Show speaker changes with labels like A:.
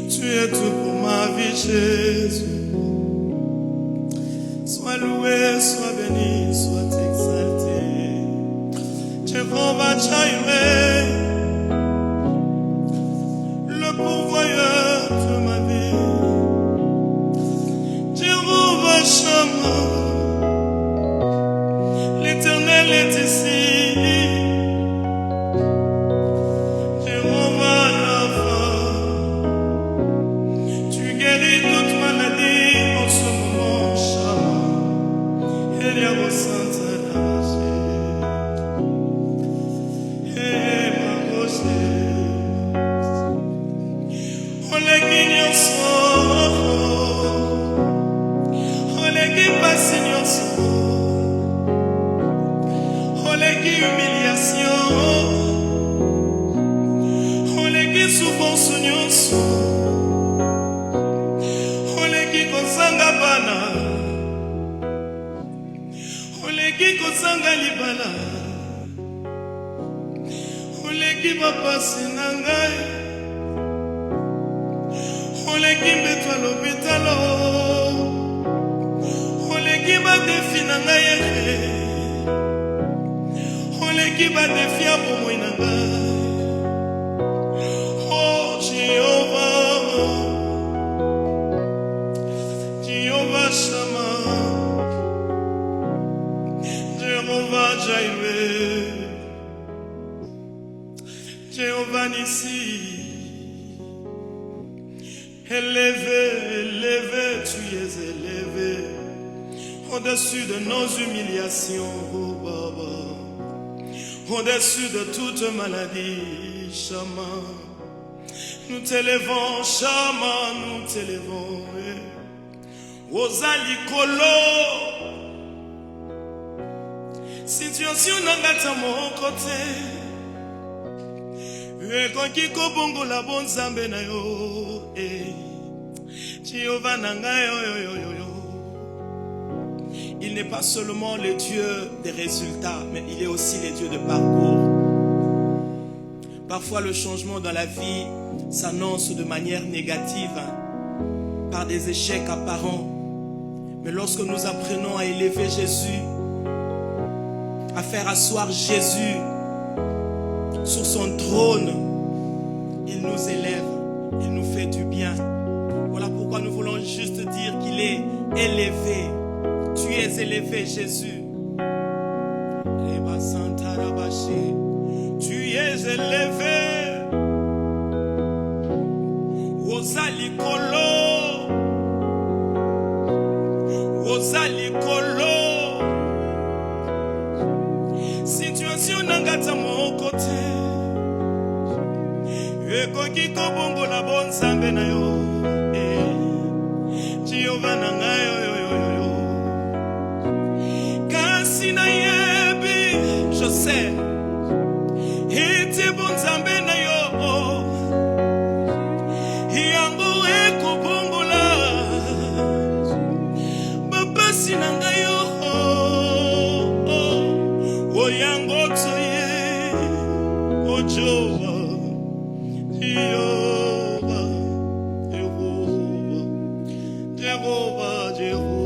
A: Tu es tout pour ma vie, Jésus. Sois loué, sois béni, sois exalté. Jéhovah Jireh, le pourvoyeur de ma vie. Jéhovah Shammah, l'Éternel est ici. Jéhovah Rapha, tu guéris toute maladie en ce moment. Shammah, Eliabo Santa Namaste, Magoshe, Oleki nyonso, Oleki pasi nyonso, Oleki humiliation, Oleki souffrance nyonso, Oleki kozanga bana, Oleki kozanga libala, Oleki bapasi na ngai, Oleki mbeto ya lopitalo, Oleki badefi na ngai ere, Oleki badefi ya bomoi na ngai. Oh Jéhovah, Jéhovah Shammah, Jéhovah Jireh, Jéhovah Nissi. Élevé, élevé, tu es élevé au-dessus de nos humiliations, oh Baba, au-dessus de toute maladie, Shammah. Nous t'élevons, Shammah, nous t'élevons. Ozali kolo, situation nangata mon côté. Ekonki kobongo la bon zambe na yo, Jéhovah nanga yo. Il n'est pas seulement le Dieu des résultats, mais il est aussi le Dieu de parcours. Parfois le changement dans la vie s'annonce de manière négative, par des échecs apparents. Mais lorsque nous apprenons à élever Jésus, à faire asseoir Jésus sur son trône, il nous élève, il nous fait du bien. Voilà pourquoi nous voulons juste dire qu'il est élevé. Tu es élevé, Jésus. Tu es élevé. Ozali kolo, Ozali kolo. Situation nangata mon côté. Ekoki kobongo la bon zambe na yo. Jéhovah nanga yo. Kasi na yebi, je sais. Ete bon zambe na yo. Yango eko bongo la. Baba sinanga yo. O yango toye. O Jehovah. Jehovah, Jehovah, Jehovah, Jehovah.